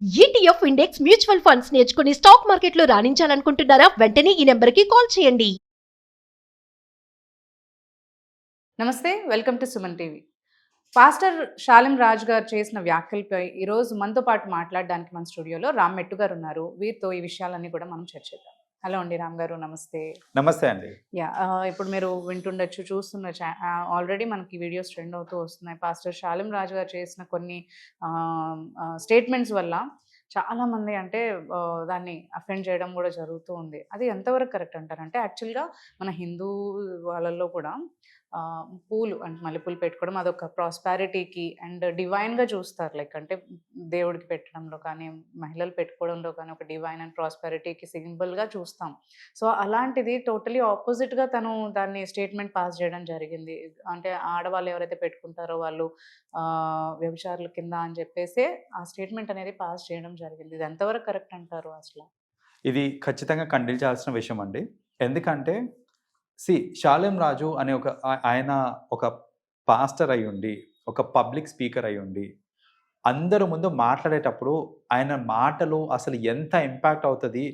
ETF index mutual funds నేర్చుకుని stock మార్కెట్లో రాణించాలనుకుంటున్నారా? వెంటనే ఈ నెంబర్కి కాల్ చేయండి. నమస్తే, welcome to Suman TV. Pastor Shalem Raj గారు చేసిన వ్యాఖ్యలపై ఈరోజు మనతో పాటు మాట్లాడడానికి మన స్టూడియోలో రామ్ మెట్టు గారు ఉన్నారు. వీరితో ఈ విషయాలన్నీ కూడా మనం చర్చిద్దాం. హలో అండి రామ్ గారు, నమస్తే. నమస్తే అండి. ఇప్పుడు మీరు వింటుండొచ్చు, చూస్తున్న ఆల్రెడీ మనకి వీడియోస్ ట్రెండ్ అవుతూ వస్తున్నాయి. పాస్టర్ షాలిం రాజ్ గారు చేసిన కొన్ని స్టేట్మెంట్స్ వల్ల చాలామంది అంటే దాన్ని అఫెండ్ చేయడం కూడా జరుగుతూ ఉంది. అది ఎంతవరకు కరెక్ట్ అంటారంటే, యాక్చువల్గా మన హిందూ వాళ్ళల్లో కూడా పూలు అంటే మల్లెపూలు పెట్టుకోవడం అదొక ప్రాస్పారిటీకి అండ్ డివైన్గా చూస్తారు. లైక్ అంటే దేవుడికి పెట్టడంలో కానీ, మహిళలు పెట్టుకోవడంలో కానీ ఒక డివైన్ అండ్ ప్రాస్పారిటీకి సింబల్గా చూస్తాం. సో అలాంటిది టోటలీ ఆపోజిట్గా తను దాన్ని స్టేట్మెంట్ పాస్ చేయడం జరిగింది. అంటే ఆడవాళ్ళు ఎవరైతే పెట్టుకుంటారో వాళ్ళు వ్యభిచారుల కింద అని చెప్పేసి ఆ స్టేట్మెంట్ అనేది పాస్ చేయడం జరిగింది. ఇది ఎంతవరకు కరెక్ట్ అంటారు అసలు? ఇది ఖచ్చితంగా ఖండించాల్సిన విషయం అండి. ఎందుకంటే షాలిం రాజు అనే ఆయన ఒక పాస్టర్ అయి ఉండి, ఒక పబ్లిక్ స్పీకర్ అయి ఉండి, అందరి ముందు మాట్లాడేటప్పుడు ఆయన మాటలు అసలు ఎంత ఇంపాక్ట్ అవుతుంది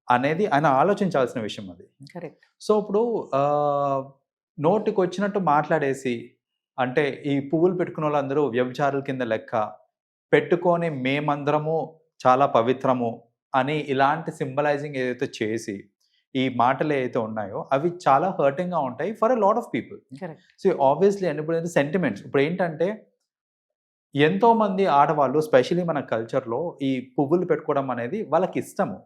అనేది ఆయన ఆలోచించాల్సిన విషయం అది. కరెక్ట్. సో ఇప్పుడు నోటికి వచ్చినట్టు మాట్లాడేసి, అంటే ఈ పువ్వులు పెట్టుకున్న వాళ్ళందరూ వ్యభిచారుల కింద లెక్క, పెట్టుకొని మేమందరము చాలా పవిత్రము అని ఇలాంటి సింబలైజింగ్ ఏదైతే చేసి ఈ మాటలు ఏవైతే ఉన్నాయో అవి చాలా హర్టింగ్గా ఉంటాయి for a lot of people. So obviously and ఇప్పుడు సెంటిమెంట్స్ ఇప్పుడు ఏంటంటే, ఎంతోమంది ఆడవాళ్ళు స్పెషలీ మన కల్చర్లో ఈ పువ్వులు పెట్టుకోవడం అనేది వాళ్ళకి ఇష్టము,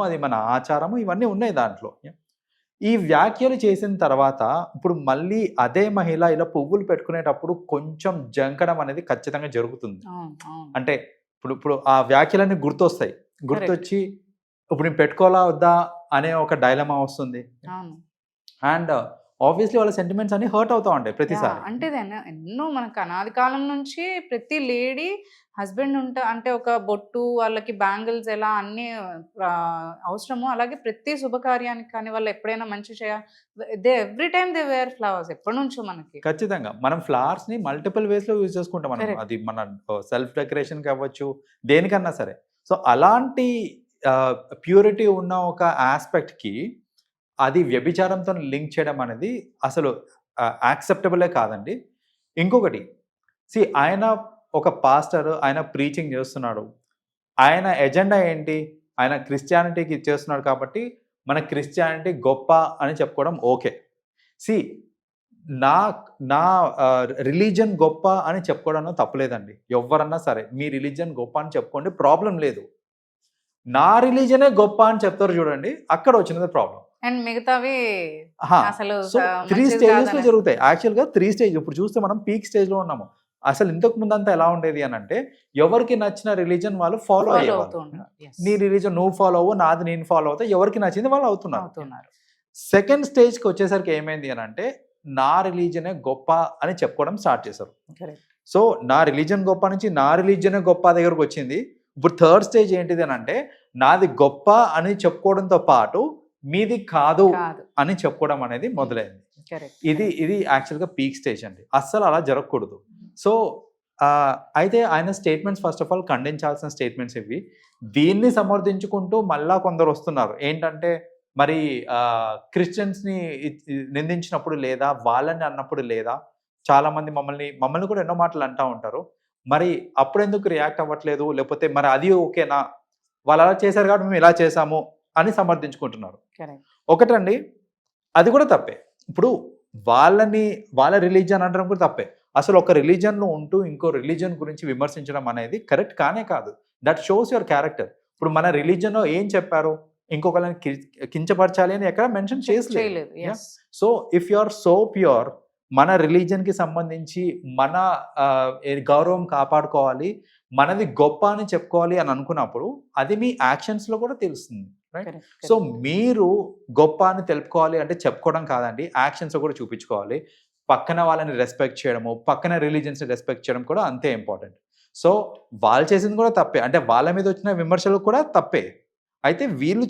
అది మన ఆచారము, ఇవన్నీ ఉన్నాయి దాంట్లో. ఈ వ్యాఖ్యలు చేసిన తర్వాత ఇప్పుడు మళ్ళీ అదే మహిళ ఇలా పువ్వులు పెట్టుకునేటప్పుడు కొంచెం జంకడం అనేది ఖచ్చితంగా జరుగుతుంది. అంటే ఇప్పుడు ఆ వ్యాఖ్యలన్నీ గుర్తొచ్చి ఇప్పుడు నేను పెట్టుకోవాలా వద్దా అనే ఒక డైలమా వస్తుంది. అండ్ ఆబ్వియస్లీ వాళ్ళ సెంటిమెంట్స్ అన్ని హర్ట్ అవుతా ఉంటాయి ప్రతిసారి. అంటే ఎన్నో మనకు అనాది కాలం నుంచి ప్రతి లేడీ హస్బెండ్ అంటే ఒక బొట్టు, వాళ్ళకి బ్యాంగిల్స్ ఎలా అన్ని అవసరమో అలాగే ప్రతి శుభకార్యానికి కానీ వాళ్ళు ఎప్పుడైనా మంచి చేయాలి, every time they were flowers. ఎప్పటి నుంచో మనకి ఖచ్చితంగా మనం ఫ్లవర్స్ ని మల్టిపుల్ వేస్ లో యూజ్ చేసుకుంటాం. మనం అది మన సెల్ఫ్ డెకరేషన్ కి అవ్వచ్చు, దేనికన్నా సరే. సో అలాంటి ప్యూరిటీ ఉన్న ఒక ఆస్పెక్ట్కి అది వ్యభిచారంతో లింక్ చేయడం అనేది అసలు యాక్సెప్టబులే కాదండి. ఇంకొకటి, ఆయన ఒక పాస్టర్, ఆయన ప్రీచింగ్ చేస్తున్నాడు, ఆయన ఎజెండా ఏంటి? ఆయన క్రిస్టియానిటీకి చేస్తున్నాడు కాబట్టి మన క్రిస్టియానిటీ గొప్ప అని చెప్పుకోవడం ఓకే. నా రిలీజన్ గొప్ప అని చెప్పుకోవడంలో తప్పులేదండి. ఎవరన్నా సరే మీ రిలీజన్ గొప్ప అని చెప్పుకోండి, ప్రాబ్లం లేదు. నా రిలీజనే గొప్ప అని చెప్తారు చూడండి, అక్కడ వచ్చినది ప్రాబ్లం. అండ్ మిగతావి అసలు 3 స్టేజెస్ లో జరుగుతాయి. యాక్చువల్గా 3 స్టేజ్. ఇప్పుడు చూస్తే మనం పీక్ స్టేజ్ లో ఉన్నాము. అసలు ఇంతకు ముందంతా ఎలా ఉండేది అని అంటే, ఎవరికి నచ్చిన రిలీజన్ వాళ్ళు ఫాలో అయ్యేవారు. నీ రిలీజన్ నువ్వు ఫాలో అవ్వు, నాది నేను ఫాలో అవుతా, ఎవరికి నచ్చింది వాళ్ళు అవుతున్నారు. సెకండ్ స్టేజ్కి వచ్చేసరికి ఏమైంది అని అంటే, నా రిలీజనే గొప్ప అని చెప్పుకోవడం స్టార్ట్ చేశారు. సో నా రిలీజన్ గొప్ప నుంచి నా రిలీజనే గొప్ప దగ్గరకు వచ్చింది. ఇప్పుడు థర్డ్ స్టేజ్ ఏంటిది అని అంటే, నాది గొప్ప అని చెప్పుకోవడంతో పాటు మీది కాదు అని చెప్పుకోవడం అనేది మొదలైంది. ఇది యాక్చువల్గా పీక్ స్టేజ్ అండి. అస్సలు అలా జరగకూడదు. సో అయితే ఆయన స్టేట్మెంట్స్ ఫస్ట్ ఆఫ్ ఆల్ ఖండించాల్సిన స్టేట్మెంట్స్ ఇవి. దీన్ని సమర్థించుకుంటూ మళ్ళా కొందరు వస్తున్నారు. ఏంటంటే, మరి క్రిస్టియన్స్ని నిందించినప్పుడు లేదా, వాళ్ళని అన్నప్పుడు లేదా, చాలామంది మమ్మల్ని కూడా ఎన్నో మాటలు అంటూ ఉంటారు. మరి అప్పుడెందుకు రియాక్ట్ అవ్వట్లేదు, లేకపోతే మరి అది ఓకేనా, వాళ్ళు అలా చేశారు కాబట్టి మేము ఇలా చేసాము అని సమర్థించుకుంటున్నారు. ఒకటండి, అది కూడా తప్పే. ఇప్పుడు వాళ్ళ రిలీజన్ అనడం కూడా తప్పే. అసలు ఒక రిలీజన్లో ఉంటూ ఇంకో రిలీజన్ గురించి విమర్శించడం అనేది కరెక్ట్ కానే కాదు. That shows your character. ఇప్పుడు మన రిలీజన్లో ఏం చెప్పారు, ఇంకొకరిని కించపరచాలి అని ఎక్కడ మెన్షన్ చేయలేదు. So if you are so pure, మన రిలీజన్కి సంబంధించి మన గౌరవం కాపాడుకోవాలి, మనది గొప్ప అని చెప్పుకోవాలి అని అనుకున్నప్పుడు అది మీ యాక్షన్స్లో కూడా తెలుస్తుంది. రైట్? సో మీరు గొప్ప అని తెలుపుకోవాలి అంటే చెప్పుకోవడం కాదండి, యాక్షన్స్ కూడా చూపించుకోవాలి. పక్కన వాళ్ళని రెస్పెక్ట్ చేయడము, పక్కన రిలీజన్స్ని రెస్పెక్ట్ చేయడం కూడా అంతే ఇంపార్టెంట్. సో వాళ్ళు చేసింది కూడా తప్పే, అంటే వాళ్ళ మీద వచ్చిన విమర్శలు కూడా తప్పే. అయితే వీళ్ళు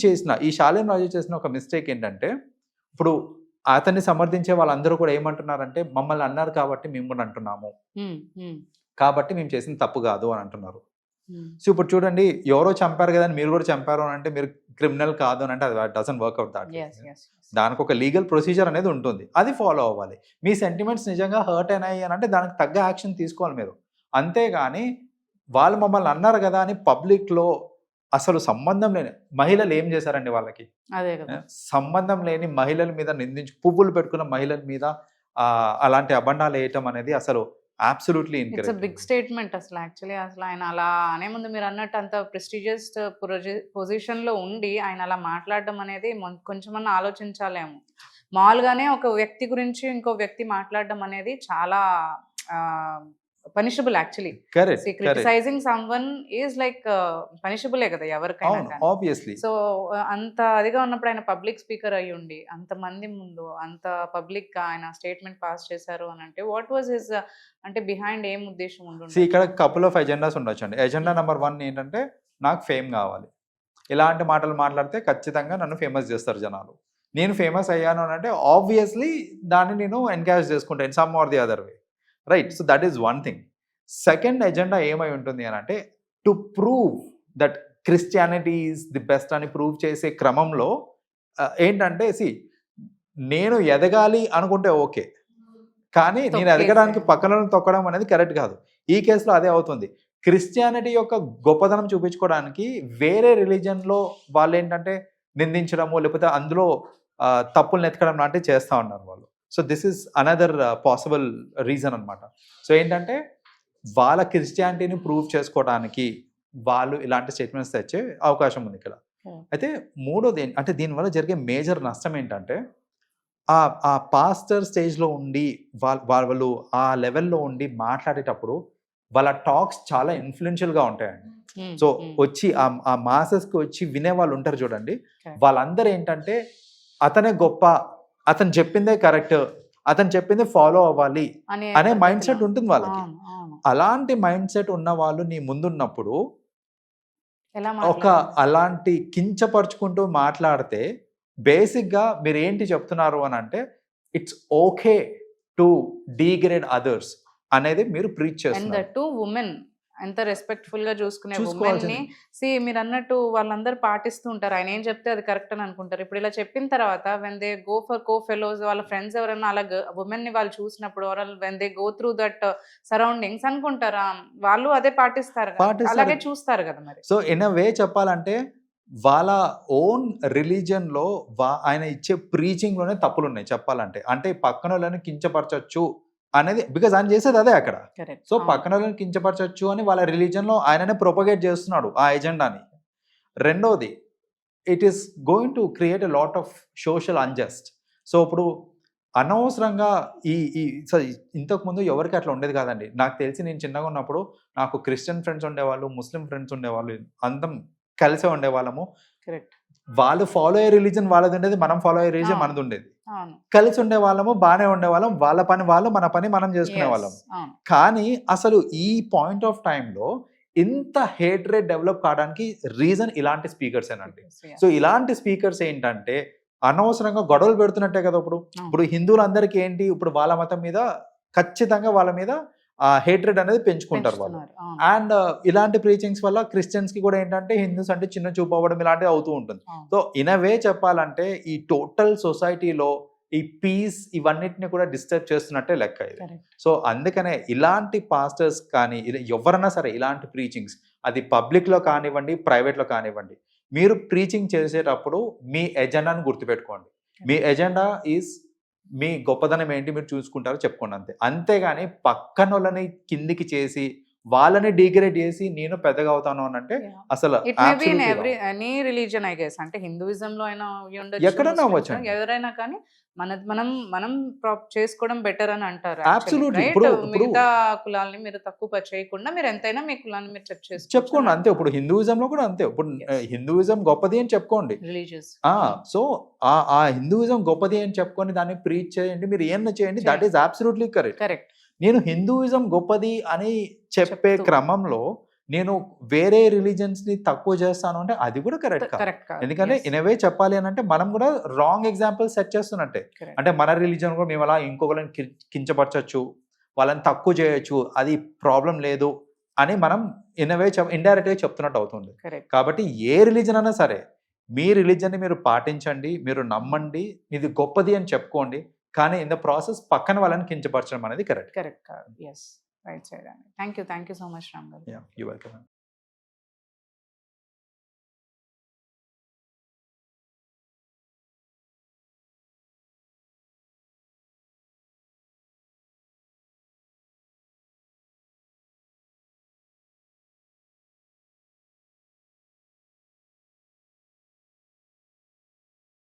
ఈ షాలిం రాజు చేసిన ఒక మిస్టేక్ ఏంటంటే, ఇప్పుడు అతన్ని సమర్థించే వాళ్ళందరూ కూడా ఏమంటున్నారంటే, మమ్మల్ని అన్నారు కాబట్టి మేము కూడా అంటున్నాము, కాబట్టి మేము చేసిన తప్పు కాదు అని అంటున్నారు. సో ఇప్పుడు చూడండి, ఎవరో చంపారు కదా అని మీరు కూడా చంపారు అని అంటే మీరు క్రిమినల్ కాదు అని అంటే అది డజంట్ వర్క్అవుట్ దాట్. దానికి ఒక లీగల్ ప్రొసీజర్ అనేది ఉంటుంది, అది ఫాలో అవ్వాలి. మీ సెంటిమెంట్స్ నిజంగా హర్ట్ అయినాయి అని అంటే దానికి తగ్గ యాక్షన్ తీసుకోవాలి మీరు. అంతేగాని వాళ్ళు మమ్మల్ని అన్నారు కదా అని పబ్లిక్లో అసలు సంబంధం లేని మహిళలు ఏం చేశారండి వాళ్ళకి? అదే కదా, సంబంధం లేని మహిళల మీద నిందించి పువ్వులు పెట్టుకున్న మహిళల మీద అలాంటి అబండాలు వేయటం అనేది అసలు అబ్సల్యూట్లీ ఇట్స్ బిగ్ స్టేట్మెంట్. అసలు యాక్చువల్లీ అసలు ఆయన అలా అనే ముందు మీరు అన్నట్టు అంత ప్రెస్టీజియస్ పొజిషన్ లో ఉండి ఆయన అలా మాట్లాడడం అనేది కొంచెమన్నా ఆలోచించాలేమో. మామూలుగానే ఒక వ్యక్తి గురించి ఇంకో వ్యక్తి మాట్లాడడం అనేది చాలా punishable actually. Criticising someone is like పనిషబులే కదా ఎవరికైనా. ఆబ్వియస్లీ. సో అంత అదిగా ఉన్నప్పుడు ఆయన పబ్లిక్ స్పీకర్ అయ్యి ఉండి అంత మంది ముందు అంత పబ్లిక్ గా ఆయన స్టేట్మెంట్ పాస్ చేశారు అని అంటే వాట్ వాజ్ హిస్ అంటే బిహైండ్ ఏం ఉద్దేశం ఉంటుంది? ఇక్కడ కపుల్ ఆఫ్ ఎజెండాస్ ఉండొచ్చండి. ఎజెండా నెంబర్ 1 ఏంటంటే నాకు ఫేమ్ కావాలి. ఇలాంటి మాటలు మాట్లాడితే ఖచ్చితంగా నన్ను ఫేమస్ చేస్తారు జనాలు. నేను ఫేమస్ అయ్యాను అని అంటే ఆబ్వియస్లీ దాన్ని నేను ఎన్కరేజ్ చేసుకుంటాను some or the other way, right? So that is one thing. Second agenda ఏమై ఉంటుంది అని అంటే to prove that Christianity is the best అని ప్రూవ్ చేసే క్రమంలో ఏంటంటే నేను ఎదగాలి అనుకుంటే ఓకే, కానీ నేను ఎదగడానికి పక్కన తొక్కడం అనేది కరెక్ట్ కాదు. ఈ కేసులో అదే అవుతుంది. క్రిస్టియానిటీ యొక్క గొప్పదనం చూపించుకోవడానికి వేరే రిలీజన్లో వాళ్ళు ఏంటంటే నిందించడము లేకపోతే అందులో తప్పులు ఎతకడం లాంటివి చేస్తూ ఉన్నారు వాళ్ళు. So this is another possible reason అనమాట. సో ఏంటంటే వాళ్ళ క్రిస్టియానిటీని ప్రూవ్ చేసుకోవడానికి వాళ్ళు ఇలాంటి స్టేట్మెంట్స్ తెచ్చే అవకాశం ఉంది ఇక్కడ. అయితే మూడోది అంటే దీనివల్ల జరిగే మేజర్ నష్టం ఏంటంటే ఆ పాస్టర్ స్టేజ్లో ఉండి వాళ్ళు ఆ లెవెల్లో ఉండి మాట్లాడేటప్పుడు వాళ్ళ టాక్స్ చాలా ఇన్ఫ్లుయెన్షియల్గా ఉంటాయండి. సో వచ్చి ఆ మాసెస్కి వచ్చి వినే వాళ్ళు ఉంటారు చూడండి, వాళ్ళందరూ ఏంటంటే అతనే గొప్ప, అతను చెప్పిందే కరెక్ట్, అతను చెప్పింది ఫాలో అవ్వాలి అనే మైండ్ సెట్ ఉంటుంది వాళ్ళకి. అలాంటి మైండ్ సెట్ ఉన్న వాళ్ళు నీ ముందున్నప్పుడు అలాంటి కించపరుచుకుంటూ మాట్లాడితే బేసిక్గా మీరు ఏంటి చెప్తున్నారు అని అంటే it's okay to degrade others అనేది మీరు ప్రీచ్ చేస్తున్నారు. ఎంత రెస్పెక్ట్ఫుల్ గా చూసుకునే ఉమెన్ ని మీరు అన్నట్టు వాళ్ళందరూ పాటిస్తూ ఉంటారు. ఆయన ఏం చెప్తే అది కరెక్ట్ అని అనుకుంటారు. ఇప్పుడు ఇలా చెప్పిన తర్వాత when they go for co fellows వాళ్ళ ఫ్రెండ్స్ ఎవరైనా అలా ఉమెన్ ని వాళ్ళు చూసినప్పుడు when they go through that surroundings అనుకుంటారా వాళ్ళు అదే పాటిస్తారు, అలాగే చూస్తారు కదా మరి. సో ఇన్ అ వే చెప్పాలంటే వాళ్ళ ఓన్ రిలీజియన్ లో ఆయన ఇచ్చే ప్రీచింగ్ లోనే తప్పులు ఉన్నాయి చెప్పాలంటే. అంటే పక్కన వాళ్ళని కించపరచచ్చు అనేది బికాజ్ ఆయన చేసేది అదే అక్కడ. సో పక్కన వాళ్ళని కించపరచచ్చు అని వాళ్ళ రిలీజన్ లో ఆయననే ప్రొపగేట్ చేస్తున్నాడు ఆ ఎజెండాని. రెండోది it is going to create a lot of social unjust. So ఇప్పుడు అనవసరంగా ఇంతకుముందు ఎవరికి అట్లా ఉండేది కాదండి. నాకు తెలిసి నేను చిన్నగా ఉన్నప్పుడు నాకు క్రిస్టియన్ ఫ్రెండ్స్ ఉండేవాళ్ళు, ముస్లిం ఫ్రెండ్స్ ఉండేవాళ్ళు, అందరం కలిసే ఉండేవాళ్ళము. వాళ్ళు ఫాలో అయ్యే రిలీజన్ వాళ్ళది ఉండేది, మనం ఫాలో అయ్యే రిలీజన్ మనది ఉండేది. కలిసి ఉండే వాళ్ళము, బాగానే ఉండేవాళ్ళం, వాళ్ళ పని వాళ్ళు, మన పని మనం చేసుకునే వాళ్ళం. కానీ అసలు ఈ పాయింట్ ఆఫ్ టైంలో ఇంత హేట్రేట్ డెవలప్ కావడానికి రీజన్ ఇలాంటి స్పీకర్స్ ఏనండి. సో ఇలాంటి స్పీకర్స్ ఏంటంటే అనవసరంగా గొడవలు పెడుతున్నట్టే కదా. ఇప్పుడు హిందువులందరికీ ఏంటి, ఇప్పుడు వాళ్ళ మతం మీద ఖచ్చితంగా వాళ్ళ మీద హేట్రెడ్ అనేది పెంచుకుంటారు వాళ్ళు. అండ్ ఇలాంటి ప్రీచింగ్స్ వల్ల క్రిస్టియన్స్ కి కూడా ఏంటంటే హిందూస్ అంటే చిన్న చూపు అవ్వడం ఇలాంటివి అవుతూ ఉంటుంది. సో ఇన్ అ వే చెప్పాలంటే ఈ టోటల్ సొసైటీలో ఈ పీస్ ఇవన్నిటిని కూడా డిస్టర్బ్ చేస్తున్నట్టే లెక్క ఇది. సో అందుకనే ఇలాంటి పాస్టర్స్ కానీ ఎవరైనా సరే ఇలాంటి ప్రీచింగ్స్ అది పబ్లిక్ లో కానివ్వండి, ప్రైవేట్ లో కానివ్వండి, మీరు ప్రీచింగ్ చేసేటప్పుడు మీ ఎజెండాను గుర్తుపెట్టుకోండి. మీ ఎజెండా ఈజ్ మీ గొప్పదనం ఏంటి మీరు చూసుకుంటారో చెప్పుకోండి, అంతేగాని పక్కన వాళ్ళని కిందికి చేసి వాళ్ళని డిగ్రేడ్ చేసి నేను పెద్దగా అవుతాను అని అంటే అసలు ఎనీ రిలీజియన్ ఐ గెస్, అంటే హిందూయిజం లో అయినా ఎక్కడైనా అవ్వచ్చు, ఎవరైనా కానీ మనం చేసుకోవడం బెటర్ అని అంటారు. మిగతా కులాలని మీరు తక్కువ చేయకుండా మీరు ఎంతైనా మీ కులాన్ని మీరు చెప్పుకోండి అంతే. ఇప్పుడు హిందూయిజం లో కూడా అంతే. ఇప్పుడు హిందూయిజం గొప్పది అని చెప్పుకోండి, రిలీజియస్. సో ఆ హిందూయిజం గొప్పది అని చెప్పుకొని దాన్ని ప్రీచ్ చేయండి, మీరు ఏమన్నా చేయండి, దట్ ఈస్ అబ్సల్యూట్లీ కరెక్ట్. నేను హిందూయిజం గొప్పది అని చెప్పే క్రమంలో నేను వేరే రిలీజన్స్ ని తక్కువ చేస్తాను అంటే అది కూడా కరెక్ట్ కాదు. ఎందుకంటే ఇన్ వే చెప్పాలి అని అంటే మనం కూడా రాంగ్ ఎగ్జాంపుల్ సెట్ చేస్తున్నట్టే. అంటే మన రిలీజన్ కూడా మేము అలా ఇంకొకరిని కించపరచచ్చు, వాళ్ళని తక్కువ చేయొచ్చు, అది ప్రాబ్లం లేదు అని మనం ఇన్వే ఇండైరెక్ట్గా చెప్తున్నట్టు అవుతుంది. కరెక్ట్. కాబట్టి ఏ రిలీజన్ అయినా సరే మీ రిలీజన్ని మీరు పాటించండి, మీరు నమ్మండి, ఇది గొప్పది అని చెప్పుకోండి. కానీ ఇన్ ద ప్రాసెస్ పక్కన వాళ్ళని కించపరచడం అనేది కరెక్ట్. కరెక్ట్ కాదు. ఎస్, రైట్ సైడ్ అండి. Thank you so much Ram garu. You welcome.